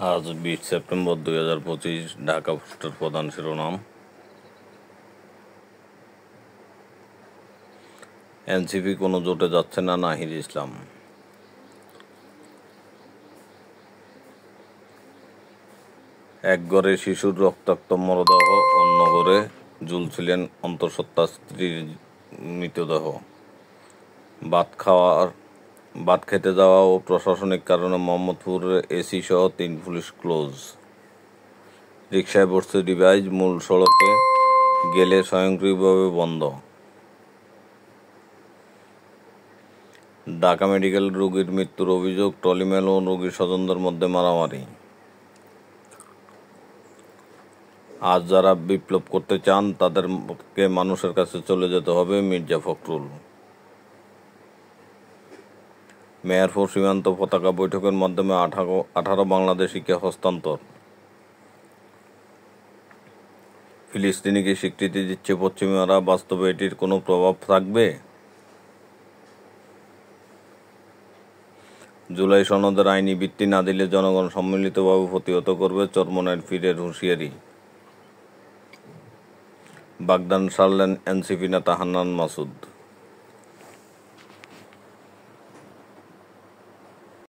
আজ 20 সেপ্টেম্বর 2025। ঢাকা পোস্টের প্রধান শিরোনাম, এনসিপি কোনো জোটে যাচ্ছে না, নাহিদ ইসলাম। এক ঘরে শিশুর রক্তাক্ত মরদেহ, অন্য ঘরে ঝুলছিলেন অন্তঃসত্ত্বা স্ত্রীর মৃতদেহ। ভাত খেতে যাওয়া ও প্রশাসনিক কারণে মোহাম্মদপুরে এসি সহ 3 পুলিশ ক্লোজ। রিকশায় বসছে ডিভাইস, মূল সড়কে গেলে স্বয়ংক্রিয়ভাবে বন্ধ। ঢাকা মেডিকেল রোগীর মৃত্যুর অভিযোগ, টলিমেল ও রোগীর স্বজনদের মধ্যে মারামারি। আজ যারা বিপ্লব করতে চান তাদেরকে মানুষের কাছে চলে যেতে হবে, মির্জা ফখরুল। মেহেরপুর সীমান্ত পতাকা বৈঠকের মাধ্যমে 18 বাংলাদেশিকে হস্তান্তর। ফিলিস্তিনিকে স্বীকৃতি দিচ্ছে পশ্চিমারা, বাস্তবে এটির কোনো প্রভাব থাকবে? জুলাই সনদের আইনি ভিত্তি না দিলে জনগণ সম্মিলিতভাবে প্রতিহত করবে, চরমোনাইর পীরের হুঁশিয়ারি। বাগদান সারলেন এনসিপি নেতা হান্নান মাসুদ।